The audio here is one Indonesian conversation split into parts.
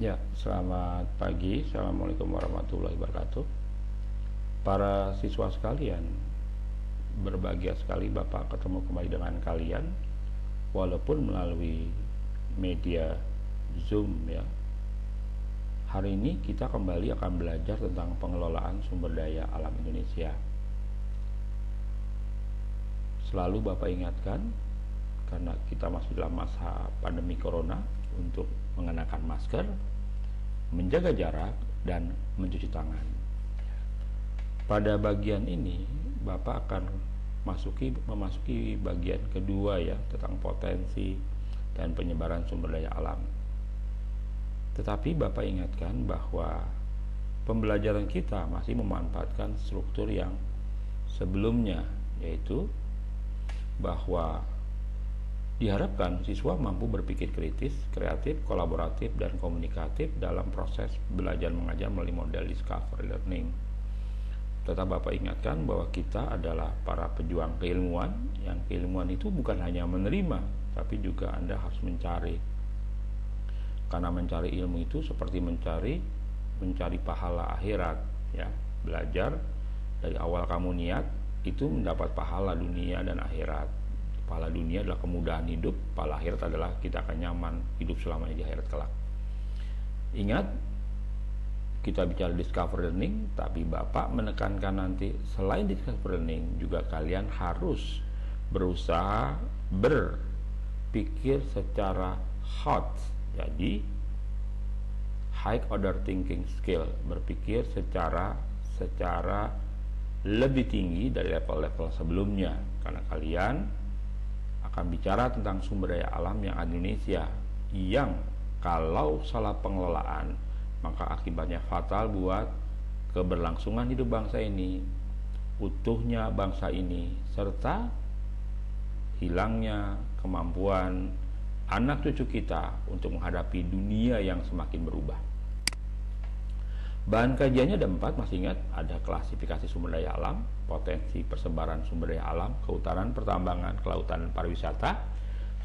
Ya, selamat pagi. Assalamualaikum warahmatullahi wabarakatuh. Para siswa sekalian, berbahagia sekali Bapak ketemu kembali dengan kalian, walaupun melalui media Zoom ya. Hari ini kita kembali akan belajar tentang pengelolaan sumber daya alam Indonesia. Selalu Bapak ingatkan, karena kita masih dalam masa pandemi corona, untuk mengenakan masker, menjaga jarak, dan mencuci tangan. Pada bagian ini Bapak akan memasuki bagian kedua ya, tentang potensi dan penyebaran sumber daya alam. Tetapi Bapak ingatkan bahwa pembelajaran kita masih memanfaatkan struktur yang sebelumnya, yaitu bahwa diharapkan siswa mampu berpikir kritis, kreatif, kolaboratif, dan komunikatif dalam proses belajar mengajar melalui model discovery learning. Tetap Bapak ingatkan bahwa kita adalah para pejuang keilmuan, yang keilmuan itu bukan hanya menerima, tapi juga Anda harus mencari. Karena mencari ilmu itu seperti mencari pahala akhirat ya. Belajar dari awal kamu niat itu mendapat pahala dunia dan akhirat. Pahala dunia adalah kemudahan hidup, pahala akhirat adalah kita akan nyaman hidup selamanya di akhirat kelak. Ingat, kita bicara discover learning, tapi Bapak menekankan nanti selain discover learning juga kalian harus berusaha berpikir secara hot. Jadi high order thinking skill, berpikir secara lebih tinggi dari level-level sebelumnya, karena kalian akan bicara tentang sumber daya alam yang ada di Indonesia, yang kalau salah pengelolaan maka akibatnya fatal buat keberlangsungan hidup bangsa ini, utuhnya bangsa ini, serta hilangnya kemampuan anak cucu kita untuk menghadapi dunia yang semakin berubah. Bahan kajiannya ada 4, masih ingat? Ada klasifikasi sumber daya alam, potensi persebaran sumber daya alam, kehutanan, pertambangan, kelautan, dan pariwisata.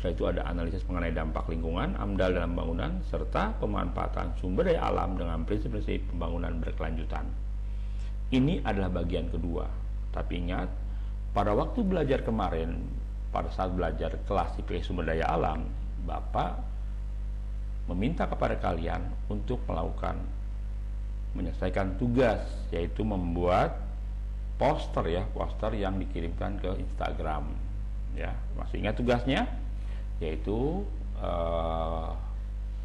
Setelah itu ada analisis mengenai dampak lingkungan, AMDAL dalam pembangunan, serta pemanfaatan sumber daya alam dengan prinsip-prinsip pembangunan berkelanjutan. Ini adalah bagian kedua. Tapi ingat, pada waktu belajar kemarin, pada saat belajar klasifikasi sumber daya alam, Bapak meminta kepada kalian untuk menyelesaikan tugas, yaitu membuat poster yang dikirimkan ke Instagram ya. Masih ingat tugasnya? Yaitu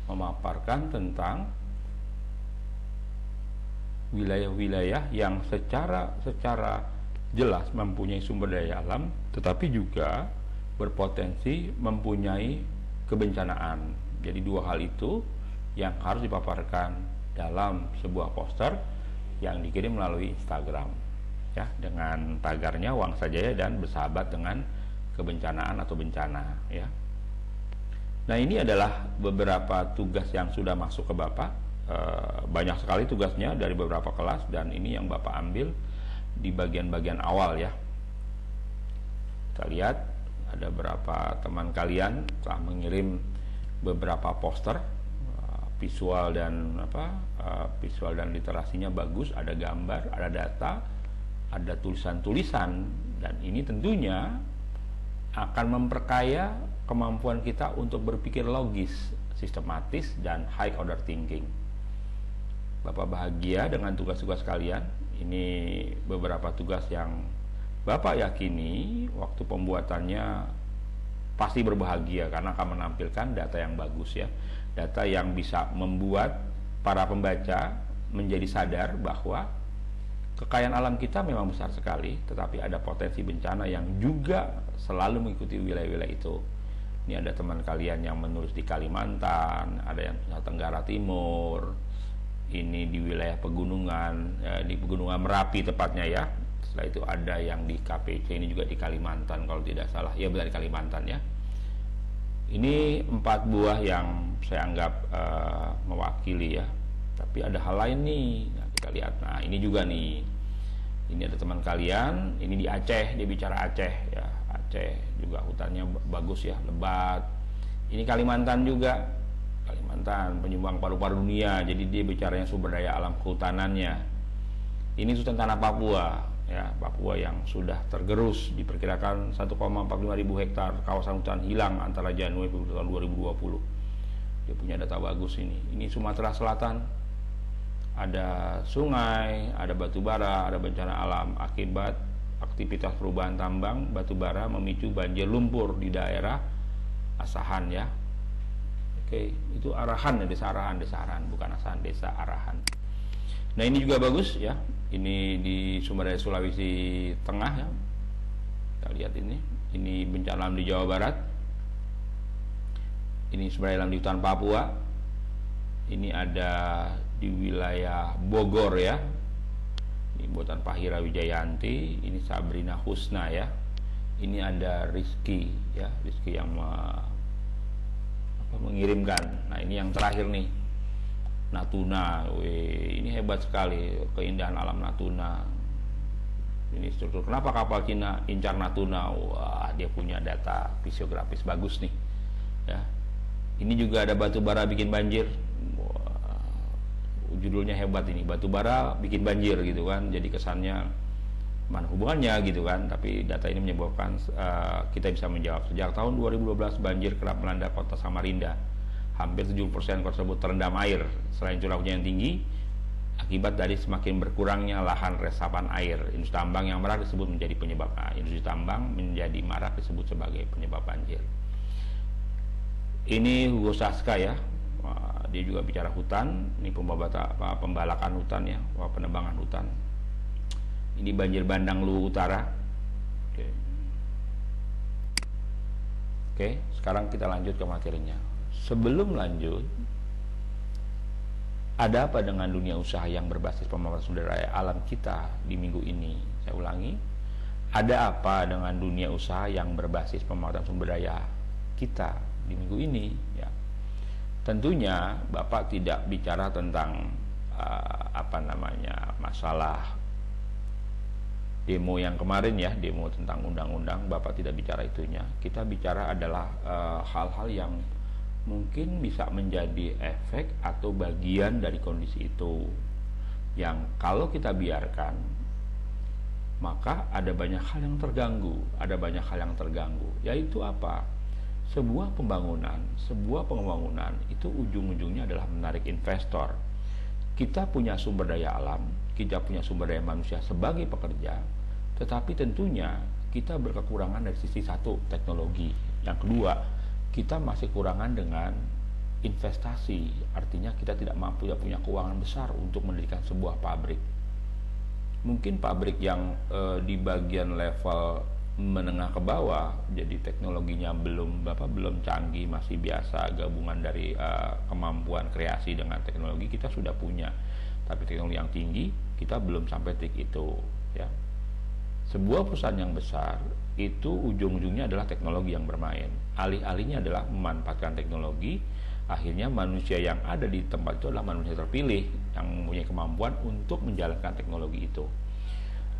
memaparkan tentang wilayah-wilayah yang secara jelas mempunyai sumber daya alam, tetapi juga berpotensi mempunyai kebencanaan. Jadi dua hal itu yang harus dipaparkan dalam sebuah poster yang dikirim melalui Instagram ya, dengan tagarnya Wang Sajaya dan bersahabat dengan kebencanaan atau bencana ya. Nah, ini adalah beberapa tugas yang sudah masuk ke Bapak. Banyak sekali tugasnya dari beberapa kelas, dan ini yang Bapak ambil di bagian-bagian awal ya. Kita lihat ada beberapa teman kalian telah mengirim beberapa poster, visual dan literasinya bagus, ada gambar, ada data, ada tulisan-tulisan, dan ini tentunya akan memperkaya kemampuan kita untuk berpikir logis, sistematis, dan high order thinking. Bapak bahagia dengan tugas-tugas kalian. Ini beberapa tugas yang Bapak yakini waktu pembuatannya pasti berbahagia, karena akan menampilkan data yang bagus ya. Data yang bisa membuat para pembaca menjadi sadar bahwa kekayaan alam kita memang besar sekali, tetapi ada potensi bencana yang juga selalu mengikuti wilayah-wilayah itu. Ini ada teman kalian yang menulis di Kalimantan, ada yang Nusa Tenggara Timur, ini di wilayah pegunungan, di Pegunungan Merapi tepatnya ya. Setelah itu ada yang di KPC, ini juga di Kalimantan kalau tidak salah, ya benar di Kalimantan ya. Ini 4 buah yang saya anggap mewakili ya. Tapi ada hal lain nih. Nah, kita lihat. Nah, ini juga nih. Ini ada teman kalian, ini di Aceh, dia bicara Aceh ya. Aceh juga hutannya bagus ya, lebat. Ini Kalimantan juga. Kalimantan, penyumbang paru-paru dunia. Jadi dia bicaranya sumber daya alam kehutanannya. Ini hutan tanah Papua, ya, Papua yang sudah tergerus, diperkirakan 1,45 ribu hektar kawasan hutan hilang antara Januari tahun 2020. Dia punya data bagus ini. Ini Sumatera Selatan, ada sungai, ada batu bara, ada bencana alam akibat aktivitas perubahan tambang batu bara memicu banjir lumpur di daerah Asahan, ya. Oke, itu Arahan ya, desa Arahan, bukan Asahan, desa Arahan. Nah, ini juga bagus ya. Ini di sumber daya Sulawesi Tengah ya. Kita lihat ini. Ini bencana alam di Jawa Barat. Ini sumber daya alam di hutan Papua. Ini ada di wilayah Bogor ya. Ini buatan Fahira Wijayanti. Ini Sabrina Husna ya. Ini ada Rizky ya, Rizky yang mengirimkan. Nah, ini yang terakhir nih, Natuna. Ini hebat sekali keindahan alam Natuna. Ini struktur. Kenapa kapal Cina incar Natuna? Wah, dia punya data fisiografis bagus nih ya. Ini juga ada batu bara bikin banjir. Wah, judulnya hebat ini, batu bara bikin banjir gitu kan. Jadi kesannya mana hubungannya gitu kan, tapi data ini menyebabkan kita bisa menjawab. Sejak tahun 2012 banjir kerap melanda kota Samarinda. Hampir 70% kota tersebut terendam air. Selain curah hujan yang tinggi, akibat dari semakin berkurangnya lahan resapan air. Industri tambang yang marak disebut menjadi penyebab. Industri tambang menjadi marak disebut sebagai penyebab banjir. Ini Hugo Saska ya. Dia juga bicara hutan. Ini pembalakan hutan ya, penebangan hutan. Ini banjir bandang Luwu Utara. Oke, sekarang kita lanjut ke materinya. Sebelum lanjut, ada apa dengan dunia usaha yang berbasis pemanfaatan sumber daya alam kita di minggu ini? Saya ulangi, ada apa dengan dunia usaha yang berbasis pemanfaatan sumber daya kita di minggu ini? Ya, tentunya Bapak tidak bicara tentang masalah demo yang kemarin ya, demo tentang undang-undang. Bapak tidak bicara itunya. Kita bicara adalah hal-hal yang mungkin bisa menjadi efek atau bagian dari kondisi itu, yang kalau kita biarkan maka ada banyak hal yang terganggu. Yaitu apa? Sebuah pembangunan itu ujung-ujungnya adalah menarik investor. Kita punya sumber daya alam, kita punya sumber daya manusia sebagai pekerja, tetapi tentunya kita berkekurangan dari sisi satu, teknologi. Yang kedua, kita masih kekurangan dengan investasi. Artinya kita tidak mampu punya keuangan besar untuk mendirikan sebuah pabrik. Mungkin pabrik yang di bagian level menengah ke bawah, jadi teknologinya belum canggih, masih biasa gabungan dari kemampuan kreasi dengan teknologi, kita sudah punya. Tapi teknologi yang tinggi kita belum sampai titik itu ya. Sebuah perusahaan yang besar itu ujung-ujungnya adalah teknologi yang bermain. Alih-alihnya adalah memanfaatkan teknologi. Akhirnya manusia yang ada di tempat itu adalah manusia terpilih yang mempunyai kemampuan untuk menjalankan teknologi itu.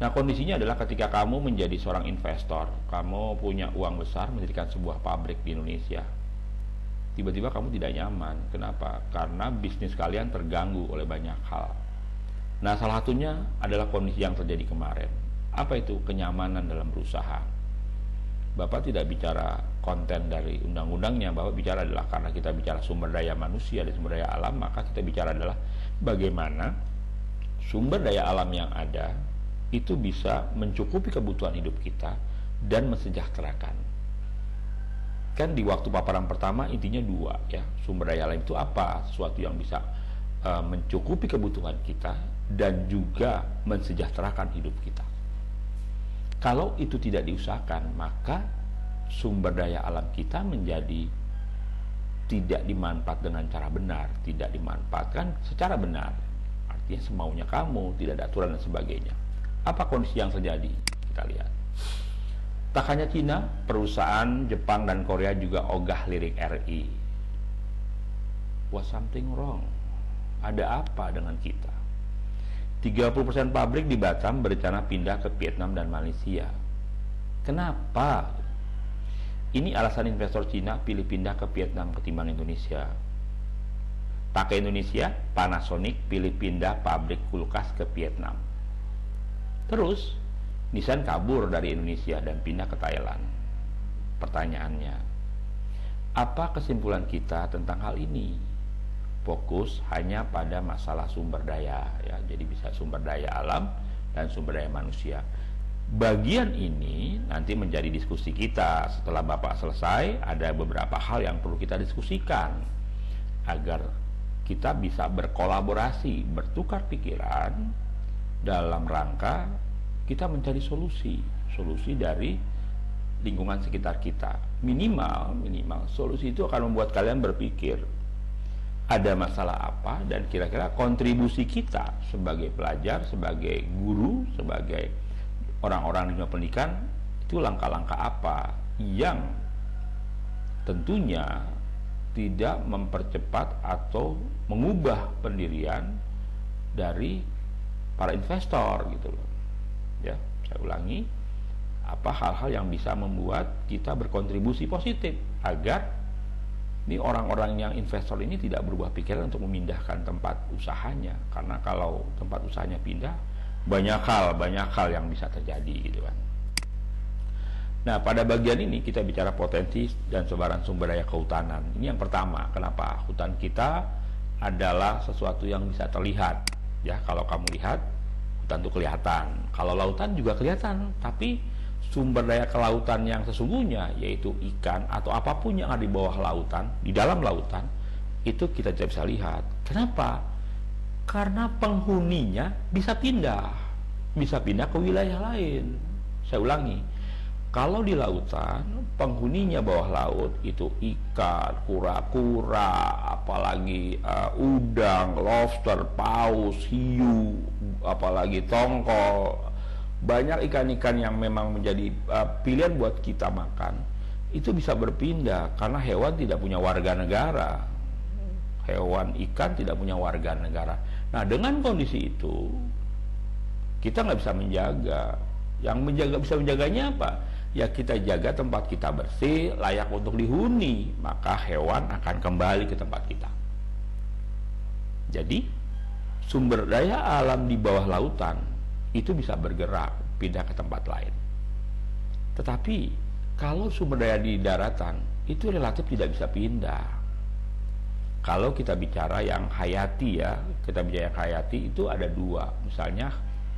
Nah, kondisinya adalah ketika kamu menjadi seorang investor, kamu punya uang besar mendirikan sebuah pabrik di Indonesia. Tiba-tiba kamu tidak nyaman. Kenapa? Karena bisnis kalian terganggu oleh banyak hal. Nah, salah satunya adalah kondisi yang terjadi kemarin. Apa itu? Kenyamanan dalam berusaha. Bapak tidak bicara konten dari undang-undangnya, Bapak bicara adalah karena kita bicara sumber daya manusia dan sumber daya alam, maka kita bicara adalah bagaimana sumber daya alam yang ada itu bisa mencukupi kebutuhan hidup kita dan mensejahterakan. Kan di waktu paparan pertama intinya dua ya, sumber daya alam itu apa? Sesuatu yang bisa mencukupi kebutuhan kita dan juga mensejahterakan hidup kita. Kalau itu tidak diusahakan, maka sumber daya alam kita menjadi tidak dimanfaat dengan cara benar, tidak dimanfaatkan secara benar. Artinya semaunya kamu, tidak ada aturan dan sebagainya. Apa kondisi yang terjadi? Kita lihat. Tak hanya Cina, perusahaan Jepang dan Korea juga ogah lirik RI. Was something wrong? Ada apa dengan kita? 30% pabrik di Batam berencana pindah ke Vietnam dan Malaysia. Kenapa? Ini alasan investor Cina pilih pindah ke Vietnam ketimbang Indonesia. tak ke Indonesia, Panasonic pilih pindah pabrik kulkas ke Vietnam. Terus Nissan kabur dari Indonesia dan pindah ke Thailand. Pertanyaannya, apa kesimpulan kita tentang hal ini? Fokus hanya pada masalah sumber daya, ya. Jadi bisa sumber daya alam dan sumber daya manusia. Bagian ini nanti menjadi diskusi kita. Setelah Bapak selesai, ada beberapa hal yang perlu kita diskusikan agar kita bisa berkolaborasi, bertukar pikiran dalam rangka kita mencari solusi dari lingkungan sekitar kita. Minimal solusi itu akan membuat kalian berpikir ada masalah apa dan kira-kira kontribusi kita sebagai pelajar, sebagai guru, sebagai orang-orang di dunia pendidikan itu langkah-langkah apa yang tentunya tidak mempercepat atau mengubah pendirian dari para investor gitu loh. Ya, saya ulangi, apa hal-hal yang bisa membuat kita berkontribusi positif agar ini orang-orang yang investor ini tidak berubah pikiran untuk memindahkan tempat usahanya, karena kalau tempat usahanya pindah banyak hal yang bisa terjadi gitu kan. Nah, pada bagian ini kita bicara potensi dan sebaran sumber daya kehutanan. Ini yang pertama, kenapa hutan kita adalah sesuatu yang bisa terlihat. Ya, kalau kamu lihat hutan itu kelihatan, kalau lautan juga kelihatan, tapi sumber daya kelautan yang sesungguhnya yaitu ikan atau apapun yang ada di bawah lautan, di dalam lautan, itu kita tidak bisa lihat. Kenapa? Karena penghuninya bisa pindah ke wilayah lain. Saya ulangi, kalau di lautan penghuninya bawah laut itu ikan, kura-kura, apalagi udang, lobster, paus, hiu, apalagi tongkol, banyak ikan-ikan yang memang menjadi pilihan buat kita makan, itu bisa berpindah karena hewan tidak punya warga negara. Hewan ikan tidak punya warga negara. Nah, dengan kondisi itu kita nggak bisa menjaga. Yang bisa menjaganya apa? Ya kita jaga tempat kita bersih, layak untuk dihuni, maka hewan akan kembali ke tempat kita. Jadi sumber daya alam di bawah lautan itu bisa bergerak pindah ke tempat lain. Tetapi kalau sumber daya di daratan itu relatif tidak bisa pindah. Kalau kita bicara yang hayati ya, kita bicara yang hayati itu ada dua, misalnya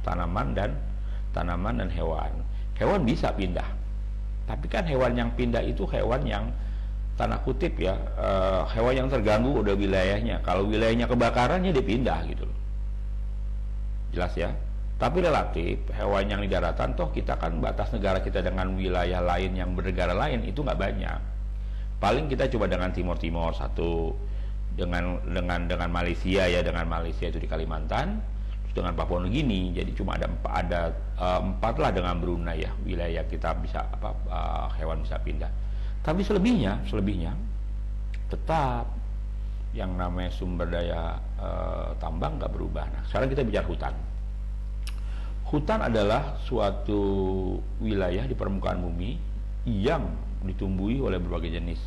tanaman dan hewan. Hewan bisa pindah, tapi kan hewan yang pindah itu hewan yang tanda kutip ya, hewan yang terganggu udah wilayahnya. Kalau wilayahnya kebakarannya dia pindah gitu loh, jelas ya. Tapi relatif hewan yang di daratan, toh kita kan batas negara kita dengan wilayah lain yang bernegara lain itu nggak banyak. Paling kita coba dengan Timor satu, dengan Malaysia ya, dengan Malaysia itu di Kalimantan, terus dengan Papua Nugini, jadi cuma ada empat lah dengan Brunei ya, wilayah kita bisa hewan bisa pindah. Tapi selebihnya tetap yang namanya sumber daya tambang nggak berubah. Nah, sekarang kita bicara hutan. Hutan adalah suatu wilayah di permukaan bumi yang ditumbuhi oleh berbagai jenis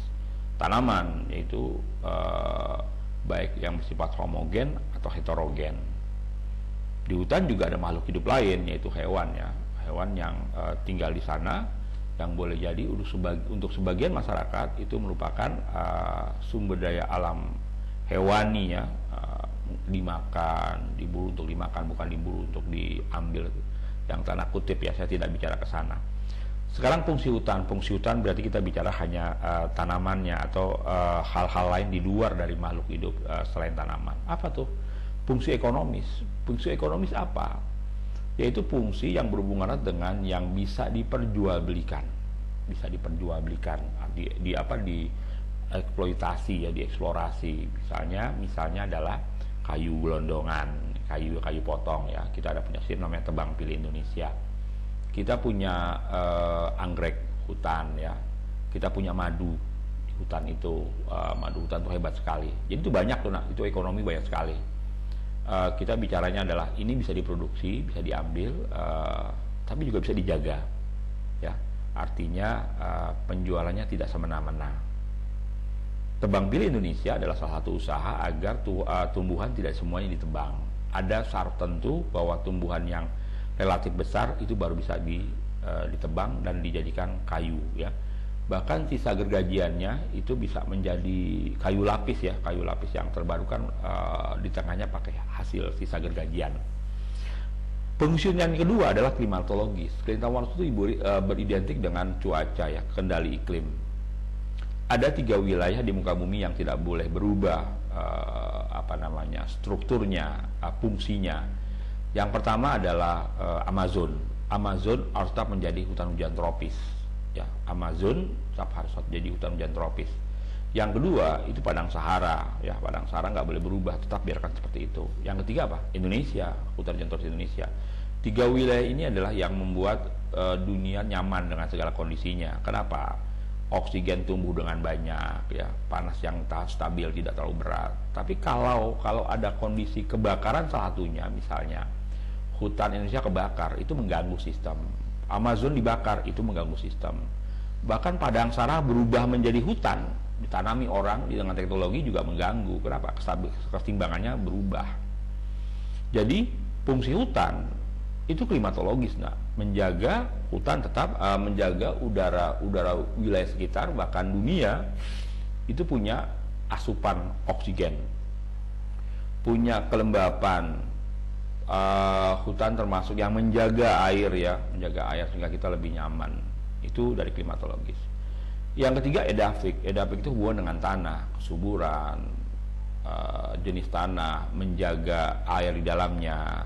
tanaman, yaitu baik yang bersifat homogen atau heterogen. Di hutan juga ada makhluk hidup lain, yaitu hewan ya, hewan yang tinggal di sana, yang boleh jadi untuk sebagian masyarakat itu merupakan sumber daya alam hewani ya, dimakan, diburu untuk dimakan, bukan diburu untuk diambil, yang tanda kutip ya, saya tidak bicara ke sana. Sekarang fungsi hutan berarti kita bicara hanya tanamannya atau hal-hal lain di luar dari makhluk hidup selain tanaman. Apa tuh? Fungsi ekonomis. Fungsi ekonomis apa? Yaitu fungsi yang berhubungan dengan yang bisa diperjualbelikan, dieksploitasi ya, dieksplorasi. Misalnya adalah kayu gelondongan, kayu potong ya. Kita ada punya sistem namanya tebang pilih Indonesia. Kita punya anggrek hutan ya, kita punya madu di hutan itu, madu hutan itu hebat sekali. Jadi itu banyak tuh, itu ekonomi banyak sekali. Kita bicaranya adalah ini bisa diproduksi, bisa diambil, tapi juga bisa dijaga ya. Artinya penjualannya tidak semena-mena. Tebang pilih Indonesia adalah salah satu usaha agar tumbuhan tidak semuanya ditebang. Ada syarat tentu bahwa tumbuhan yang relatif besar itu baru bisa ditebang dan dijadikan kayu ya. Bahkan sisa gergajiannya itu bisa menjadi kayu lapis ya, kayu lapis yang terbarukan di tengahnya pakai hasil sisa gergajian. Fungsi yang kedua adalah klimatologis. Klimatologis itu beridentik dengan cuaca ya, kendali iklim. Ada 3 wilayah di muka bumi yang tidak boleh berubah strukturnya, fungsinya. Yang pertama adalah Amazon. Amazon harus tetap menjadi hutan hujan tropis. Ya, Amazon tetap harus jadi hutan hujan tropis. Yang kedua itu Padang Sahara. Ya, Padang Sahara nggak boleh berubah, tetap biarkan seperti itu. Yang ketiga apa? Indonesia, hutan hujan tropis Indonesia. 3 wilayah ini adalah yang membuat dunia nyaman dengan segala kondisinya. Kenapa? Oksigen tumbuh dengan banyak ya, panas yang stabil, tidak terlalu berat. Tapi kalau ada kondisi kebakaran salah satunya, misalnya hutan Indonesia kebakar, itu mengganggu sistem. Amazon dibakar, itu mengganggu sistem. Bahkan Padang Sahara berubah menjadi hutan, ditanami orang dengan teknologi juga mengganggu. Kenapa? Keseimbangannya berubah. Jadi fungsi hutan itu klimatologis, menjaga hutan tetap menjaga udara wilayah sekitar, bahkan dunia itu punya asupan oksigen, punya kelembapan. Hutan termasuk yang menjaga air ya, menjaga air sehingga kita lebih nyaman. Itu dari klimatologis. Yang ketiga edafik. Edafik itu hubungan dengan tanah, kesuburan, jenis tanah, menjaga air di dalamnya.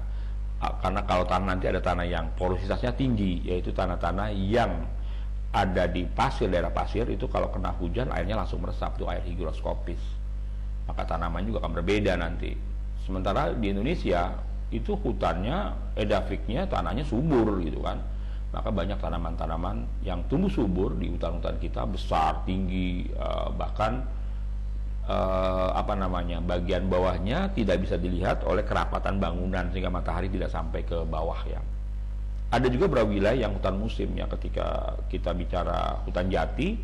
Karena kalau tanah nanti ada tanah yang porositasnya tinggi, yaitu tanah-tanah yang ada di pasir, daerah pasir, itu kalau kena hujan airnya langsung meresap, itu air higroskopis. Maka tanaman juga akan berbeda nanti. Sementara di Indonesia itu hutannya, edafiknya, tanahnya subur gitu kan. Maka banyak tanaman-tanaman yang tumbuh subur di hutan-hutan kita, besar, tinggi, bahkan bagian bawahnya tidak bisa dilihat oleh kerapatan bangunan sehingga matahari tidak sampai ke bawah ya. Ada juga beberapa wilayah yang hutan musim ya, ketika kita bicara hutan jati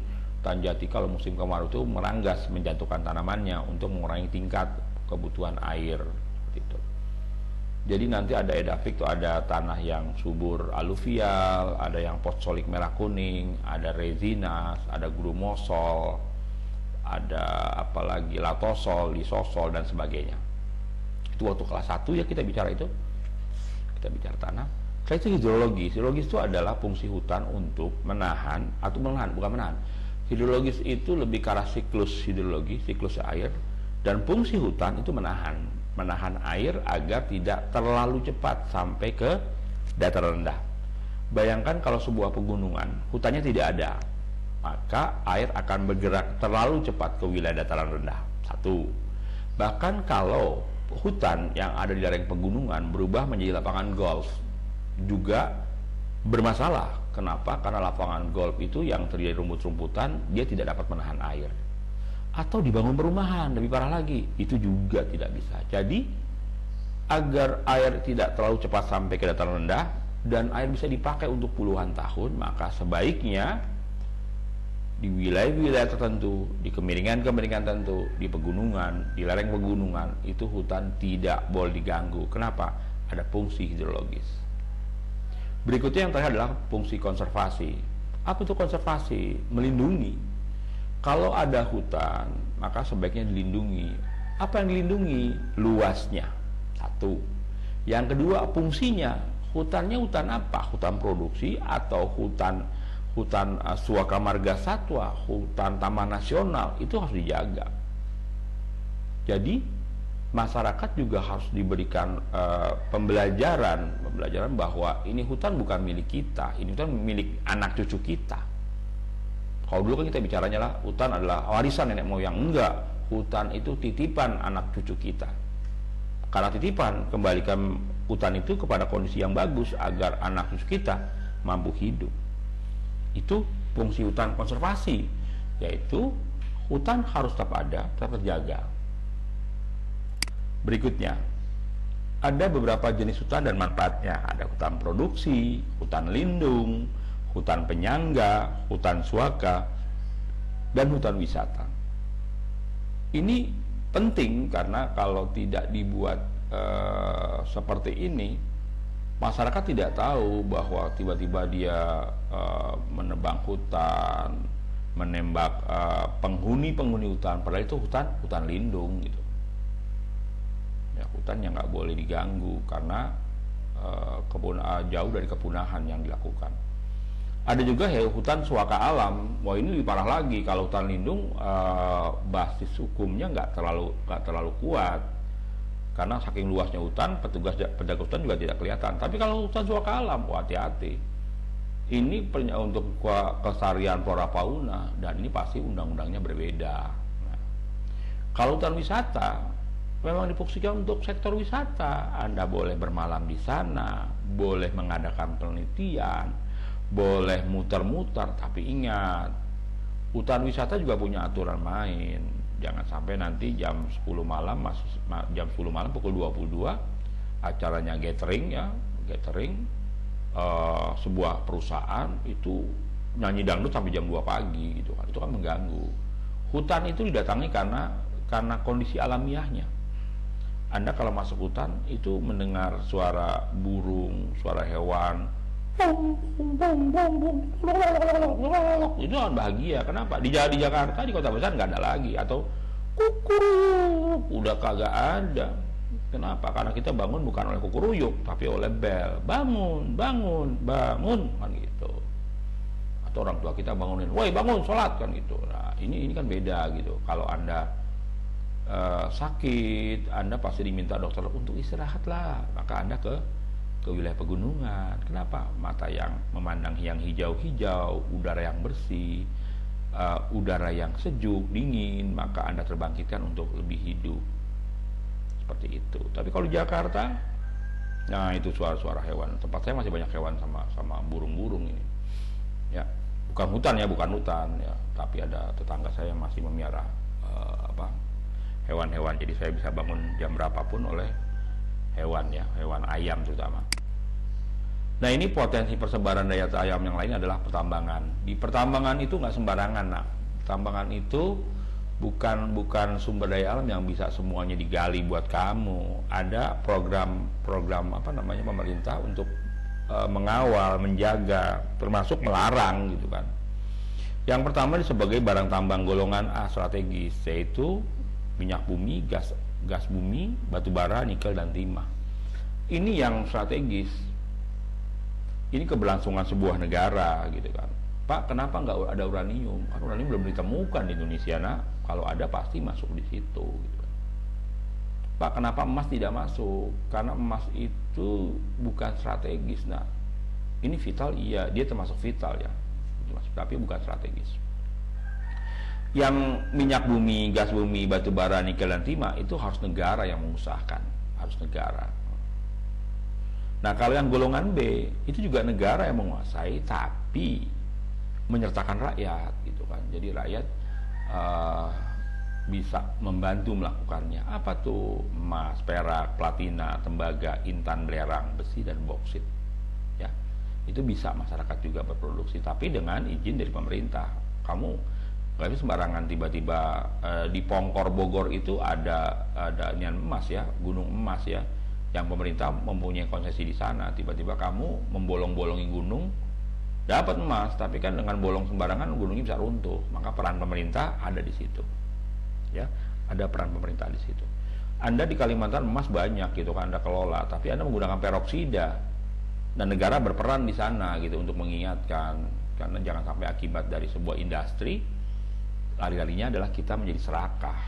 kalau musim kemarau itu meranggas, menjatuhkan tanamannya untuk mengurangi tingkat kebutuhan air seperti itu. Jadi nanti ada edafik tuh, ada tanah yang subur aluvial, ada yang fosforik merah kuning, ada resinas, ada grumosol, ada apalagi latosol, lisosol dan sebagainya. Itu waktu kelas 1 ya kita bicara itu. Kita bicara tanah. Setelah itu hidrologis. Hidrologis itu adalah fungsi hutan untuk menahan bukan menahan. Hidrologis itu lebih ke arah siklus hidrologi, siklus air, dan fungsi hutan itu menahan air agar tidak terlalu cepat sampai ke dataran rendah. Bayangkan kalau sebuah pegunungan hutannya tidak ada, maka air akan bergerak terlalu cepat ke wilayah dataran rendah. 1. Bahkan kalau hutan yang ada di lereng pegunungan berubah menjadi lapangan golf, juga bermasalah. Kenapa? Karena lapangan golf itu yang terdiri rumput-rumputan, dia tidak dapat menahan air. Atau dibangun perumahan, lebih parah lagi, itu juga tidak bisa. Jadi, agar air tidak terlalu cepat sampai ke dataran rendah dan air bisa dipakai untuk puluhan tahun, maka sebaiknya di wilayah-wilayah tertentu, di kemiringan-kemiringan tertentu, di pegunungan, di lereng pegunungan, itu hutan tidak boleh diganggu. Kenapa? Ada fungsi hidrologis. Berikutnya yang terakhir adalah fungsi konservasi. Apa itu konservasi? Melindungi. Kalau ada hutan, maka sebaiknya dilindungi. Apa yang dilindungi? Luasnya. 1. Yang kedua, fungsinya. Hutannya hutan apa? Hutan produksi atau hutan suaka marga satwa, hutan taman nasional, itu harus dijaga. Jadi masyarakat juga harus diberikan pembelajaran bahwa ini hutan bukan milik kita, ini hutan milik anak cucu kita. Kalau dulu kan kita bicaranya lah hutan adalah warisan nenek moyang. Enggak, hutan itu titipan anak cucu kita. Karena titipan, kembalikan hutan itu kepada kondisi yang bagus agar anak cucu kita mampu hidup. Itu fungsi hutan konservasi, yaitu hutan harus tetap ada, tetap terjaga. Berikutnya, ada beberapa jenis hutan dan manfaatnya. Ada hutan produksi, hutan lindung, hutan penyangga, hutan suaka, dan hutan wisata. Ini penting karena kalau tidak dibuat seperti ini, masyarakat tidak tahu bahwa tiba-tiba dia menebang hutan, menembak penghuni hutan, padahal itu hutan lindung gitu. Ya, hutan yang nggak boleh diganggu karena jauh dari kepunahan yang dilakukan. Ada juga hutan suaka alam. Wah, ini lebih parah lagi. Kalau hutan lindung basis hukumnya nggak terlalu kuat karena saking luasnya hutan, petugas penjaga hutan juga tidak kelihatan. Tapi kalau hutan suaka alam, wah, hati-hati. Ini untuk kelestarian flora fauna dan ini pasti undang-undangnya berbeda. Nah, kalau hutan wisata memang difungsikan untuk sektor wisata. Anda boleh bermalam di sana, boleh mengadakan penelitian, boleh muter-muter, tapi ingat, hutan wisata juga punya aturan main. Jangan sampai nanti jam 10 malam pukul 22 acaranya gathering sebuah perusahaan itu nyanyi dangdut sampai jam 2 pagi gitu kan. Itu kan mengganggu. Hutan itu didatangi karena kondisi alamiahnya. Anda kalau masuk hutan itu mendengar suara burung, suara hewan, itu kan bahagia. Kenapa? Di Jakarta, di kota besar nggak ada lagi. Atau kukuruyuk, udah kagak ada. Kenapa? Karena kita bangun bukan oleh kukuruyuk, tapi oleh bel. Bangun, bangun, bangun, kan gitu. Atau orang tua kita bangunin, woi bangun, sholat, kan gitu. Nah, ini kan beda gitu. Kalau Anda sakit, Anda pasti diminta dokter untuk istirahatlah. Maka Anda ke wilayah pegunungan. Kenapa? Mata yang memandang yang hijau-hijau, udara yang bersih, udara yang sejuk, dingin, maka Anda terbangkitkan untuk lebih hidup. Seperti itu. Tapi kalau di Jakarta, nah itu suara-suara hewan. Tempat saya masih banyak hewan sama burung-burung ini. Ya, bukan hutan ya, tapi ada tetangga saya yang masih memelihara hewan-hewan. Jadi saya bisa bangun jam berapapun oleh hewan ayam terutama. Nah, ini potensi persebaran daya ayam yang lain adalah pertambangan. Di pertambangan itu nggak sembarangan, nah. Pertambangan itu bukan sumber daya alam yang bisa semuanya digali buat kamu. Ada program pemerintah untuk mengawal, menjaga, termasuk melarang gitu kan. Yang pertama sebagai barang tambang golongan A strategis, yaitu minyak bumi, gas bumi, batu bara, nikel dan timah. Ini yang strategis. Ini keberlangsungan sebuah negara gitu kan. Pak, kenapa nggak ada uranium? Karena uranium belum ditemukan di Indonesia. Nah, kalau ada pasti masuk di situ gitu kan. Pak, kenapa emas tidak masuk? Karena emas itu bukan strategis. Nah, ini vital, iya, dia termasuk vital ya, tapi bukan strategis. Yang minyak bumi, gas bumi, batu bara, nikel dan timah itu harus negara yang mengusahakan, harus negara. Nah, kalau yang golongan B itu juga negara yang menguasai, tapi menyertakan rakyat gitu kan. Jadi rakyat bisa membantu melakukannya. Apa tuh? Emas, perak, platina, tembaga, intan, belerang, besi dan boksit. Ya, itu bisa masyarakat juga berproduksi, tapi dengan izin dari pemerintah. Kamu nggak bisa sembarangan tiba-tiba di Pongkor Bogor itu ada emas ya, gunung emas ya, yang pemerintah mempunyai konsesi di sana. Tiba-tiba kamu membolong-bolongi gunung, dapat emas, tapi kan dengan bolong sembarangan gunungnya bisa runtuh. Maka peran pemerintah ada di situ. Ya, ada peran pemerintah di situ. Anda di Kalimantan emas banyak gitu kan Anda kelola, tapi Anda menggunakan peroksida dan negara berperan di sana gitu untuk mengingatkan, karena jangan sampai akibat dari sebuah industri lari-larinya adalah kita menjadi serakah,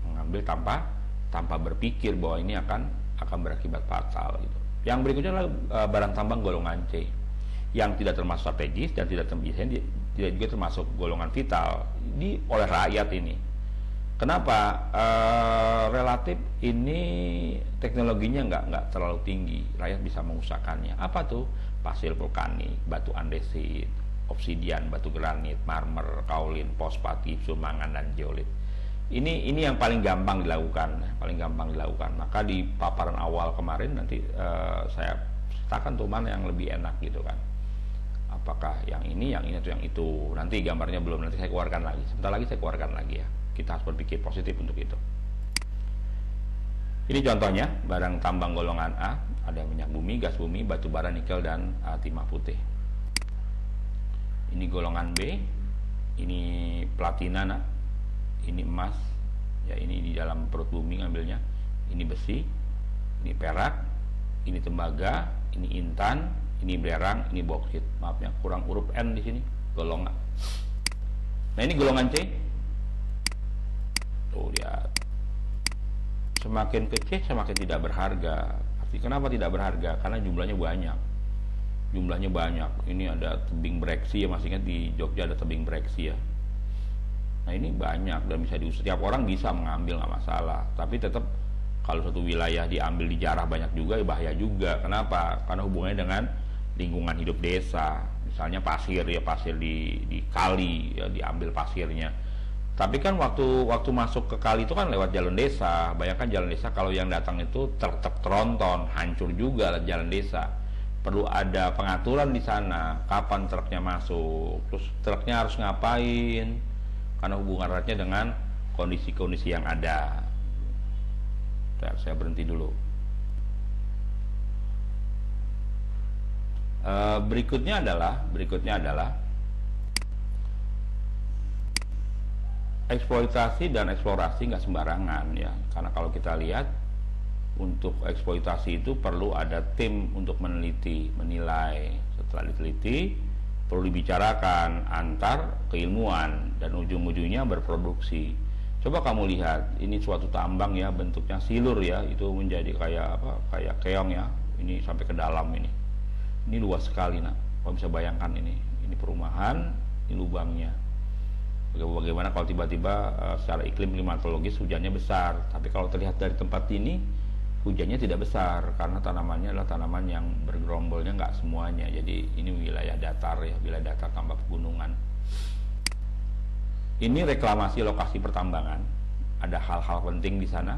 mengambil tanpa berpikir bahwa ini akan berakibat fatal gitu. Yang berikutnya adalah barang tambang golongan C yang tidak termasuk strategis dan tidak juga termasuk golongan vital oleh rakyat ini. Kenapa? Relatif ini teknologinya nggak terlalu tinggi, rakyat bisa mengusahakannya. Apa tuh? Pasir vulkanik, batu andesit, obsidian, batu granit, marmer, kaolin, fosfat, gipsum, mangan dan zeolit. Ini yang paling gampang dilakukan, Maka di paparan awal kemarin nanti saya ceritakan tuh mana yang lebih enak gitu kan. Apakah yang ini atau yang itu? Nanti gambarnya belum, nanti saya keluarkan lagi. Sebentar lagi saya keluarkan lagi ya. Oke. kita harus berpikir positif untuk itu. Ini contohnya barang tambang golongan A, ada minyak bumi, gas bumi, batu bara, nikel, dan timah putih. Ini golongan B, ini platina, nah. Ini emas, ya ini di dalam perut bumi ngambilnya. Ini besi, ini perak, ini tembaga, ini intan, ini belerang, ini boksit. Maaf ya, kurang huruf N di sini, golongan. Nah ini golongan C. Tuh lihat. Semakin kecil semakin tidak berharga. Artinya kenapa tidak berharga? Karena jumlahnya banyak. Jumlahnya banyak. Ini ada tebing breksi ya, masih ingat di Jogja ada tebing breksi ya. Nah ini banyak dan bisa setiap orang bisa mengambil, nggak masalah. Tapi tetap kalau satu wilayah diambil dijarah banyak juga ya bahaya juga. Kenapa? Karena hubungannya dengan lingkungan hidup desa. Misalnya pasir ya, pasir di kali ya, diambil pasirnya. Tapi kan waktu masuk ke kali itu kan lewat jalan desa. Bayangkan jalan desa kalau yang datang itu teronton, hancur juga jalan desa. Perlu ada pengaturan di sana, kapan truknya masuk, terus truknya harus ngapain, karena hubungan eratnya dengan kondisi-kondisi yang ada. Saya berhenti dulu. Berikutnya adalah eksploitasi dan eksplorasi nggak sembarangan ya, karena kalau kita lihat untuk eksploitasi itu perlu ada tim untuk meneliti, menilai. Setelah diteliti perlu dibicarakan antar keilmuan dan ujung-ujungnya berproduksi. Coba kamu lihat, ini suatu tambang ya, bentuknya silur ya, itu menjadi kayak apa? Kayak keong ya. Ini sampai ke dalam ini. Ini luas sekali nak. Kamu bisa bayangkan ini perumahan, ini lubangnya. Bagaimana kalau tiba-tiba secara iklim klimatologis hujannya besar, tapi kalau terlihat dari tempat ini hujannya tidak besar karena tanamannya adalah tanaman yang bergerombolnya nggak semuanya. Jadi ini wilayah datar ya, wilayah datar tambah pegunungan. Ini reklamasi lokasi pertambangan, ada hal-hal penting di sana.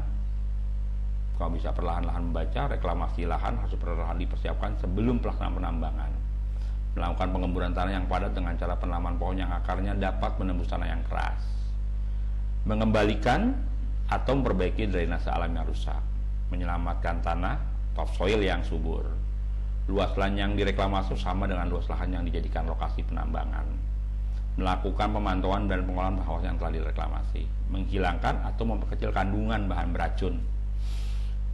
Kalau bisa perlahan-lahan membaca, reklamasi lahan harus perlahan dipersiapkan sebelum pelaksanaan penambangan. Melakukan pengemburan tanah yang padat dengan cara penanaman pohon yang akarnya dapat menembus tanah yang keras. Mengembalikan atau memperbaiki drainase alam yang rusak. Menyelamatkan tanah topsoil yang subur. Luas lahan yang direklamasi sama dengan luas lahan yang dijadikan lokasi penambangan. Melakukan pemantauan dan pengolahan kawasan yang telah direklamasi. Menghilangkan atau memperkecil kandungan bahan beracun.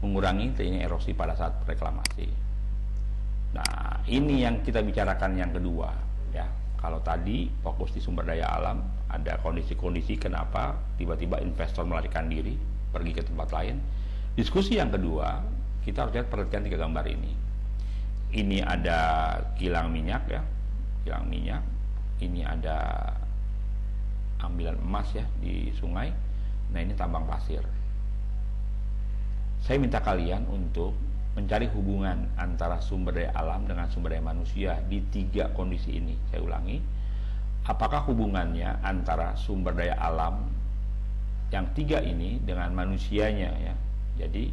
Mengurangi terjadinya erosi pada saat reklamasi. Nah, ini yang kita bicarakan yang kedua ya. Kalau tadi fokus di sumber daya alam, ada kondisi-kondisi kenapa tiba-tiba investor melarikan diri pergi ke tempat lain. Diskusi yang kedua, kita harus lihat, perhatikan 3 gambar ini. Ini ada kilang minyak ya, kilang minyak. Ini ada ambilan emas ya di sungai. Nah, ini tambang pasir. Saya minta kalian untuk mencari hubungan antara sumber daya alam dengan sumber daya manusia di 3 kondisi ini. Saya ulangi, apakah hubungannya antara sumber daya alam yang 3 ini dengan manusianya ya. Jadi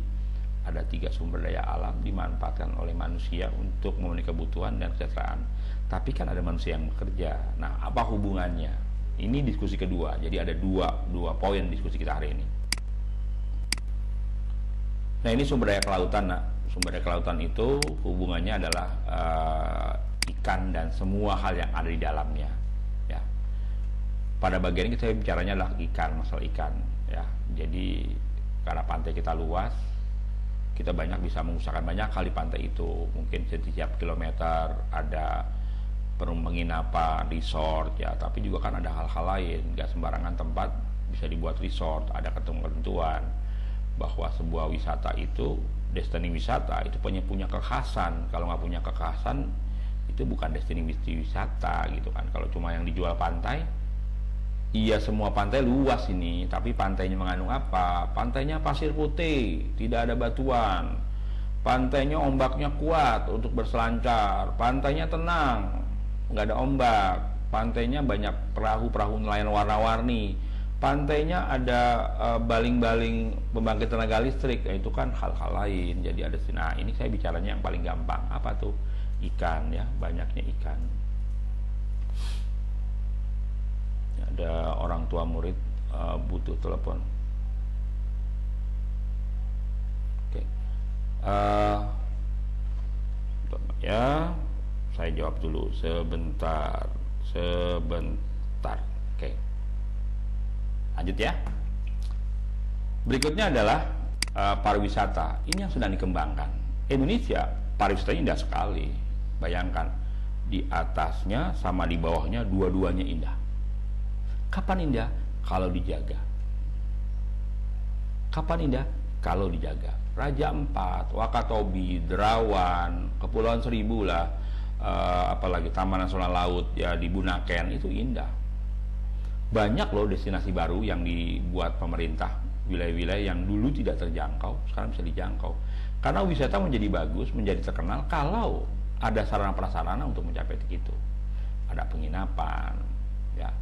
ada 3 sumber daya alam dimanfaatkan oleh manusia untuk memenuhi kebutuhan dan kesejahteraan. Tapi kan ada manusia yang bekerja. Nah, apa hubungannya? Ini diskusi kedua. Jadi ada dua poin diskusi kita hari ini. Nah, ini sumber daya kelautan. Nah, sumber daya kelautan itu hubungannya adalah ikan dan semua hal yang ada di dalamnya ya. Pada bagian ini kita bicaranya adalah ikan, masalah ikan ya. Jadi karena pantai kita luas, kita banyak bisa mengusahakan banyak hal di pantai itu. Mungkin setiap kilometer ada penginapan, resort ya, tapi juga kan ada hal-hal lain. Gak sembarangan tempat bisa dibuat resort, ada ketentuan bahwa sebuah wisata itu, destinasi wisata itu punya kekhasan. Kalau nggak punya kekhasan, itu bukan destinasi wisata gitu kan. Kalau cuma yang dijual pantai, iya semua pantai luas ini, tapi pantainya mengandung apa? Pantainya pasir putih, tidak ada batuan. Pantainya ombaknya kuat untuk berselancar. Pantainya tenang, nggak ada ombak. Pantainya banyak perahu-perahu nelayan warna-warni. Pantainya ada baling-baling pembangkit tenaga listrik, itu kan hal-hal lain. Jadi ada nah, ini saya bicaranya yang paling gampang. Apa tuh? Ikan ya, banyaknya ikan. Ada orang tua murid butuh telepon. Oke. Ya, saya jawab dulu sebentar. Oke. Lanjut ya. Berikutnya adalah pariwisata. Ini yang sedang dikembangkan. Indonesia pariwisatanya indah sekali. Bayangkan, di atasnya sama di bawahnya dua-duanya indah. Kapan indah? Kalau dijaga. Kapan indah? Kalau dijaga. Raja Ampat, Wakatobi, Derawan, Kepulauan Seribu lah, apalagi Taman Nasional Laut ya di Bunaken, itu indah. Banyak loh destinasi baru yang dibuat pemerintah, wilayah-wilayah yang dulu tidak terjangkau sekarang bisa dijangkau. Karena wisata menjadi bagus, menjadi terkenal kalau ada sarana prasarana untuk mencapai itu. Ada penginapan, ya,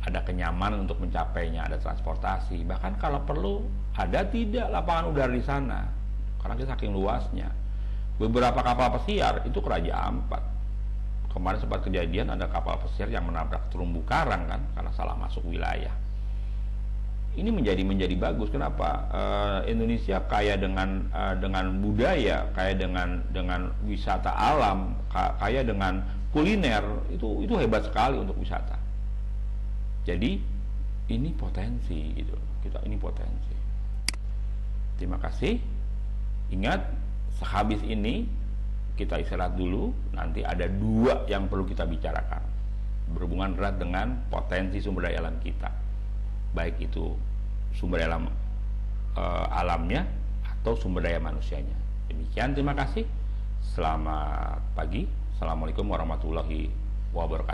ada kenyamanan untuk mencapainya, ada transportasi, bahkan kalau perlu ada tidak lapangan udara di sana, karena kita saking luasnya. Beberapa kapal pesiar itu ke Raja Ampat. Kemarin sempat kejadian ada kapal pesiar yang menabrak terumbu karang kan, karena salah masuk wilayah. Ini menjadi bagus. Kenapa? Indonesia kaya dengan budaya, kaya dengan wisata alam, kaya dengan kuliner. Itu hebat sekali untuk wisata. Jadi ini potensi gitu. Ini potensi. Terima kasih. Ingat, sehabis ini kita istirahat dulu. Nanti ada 2 yang perlu kita bicarakan, berhubungan erat dengan potensi sumber daya alam kita, baik itu sumber daya alam alamnya atau sumber daya manusianya. Demikian, terima kasih. Selamat pagi. Assalamualaikum warahmatullahi wabarakatuh.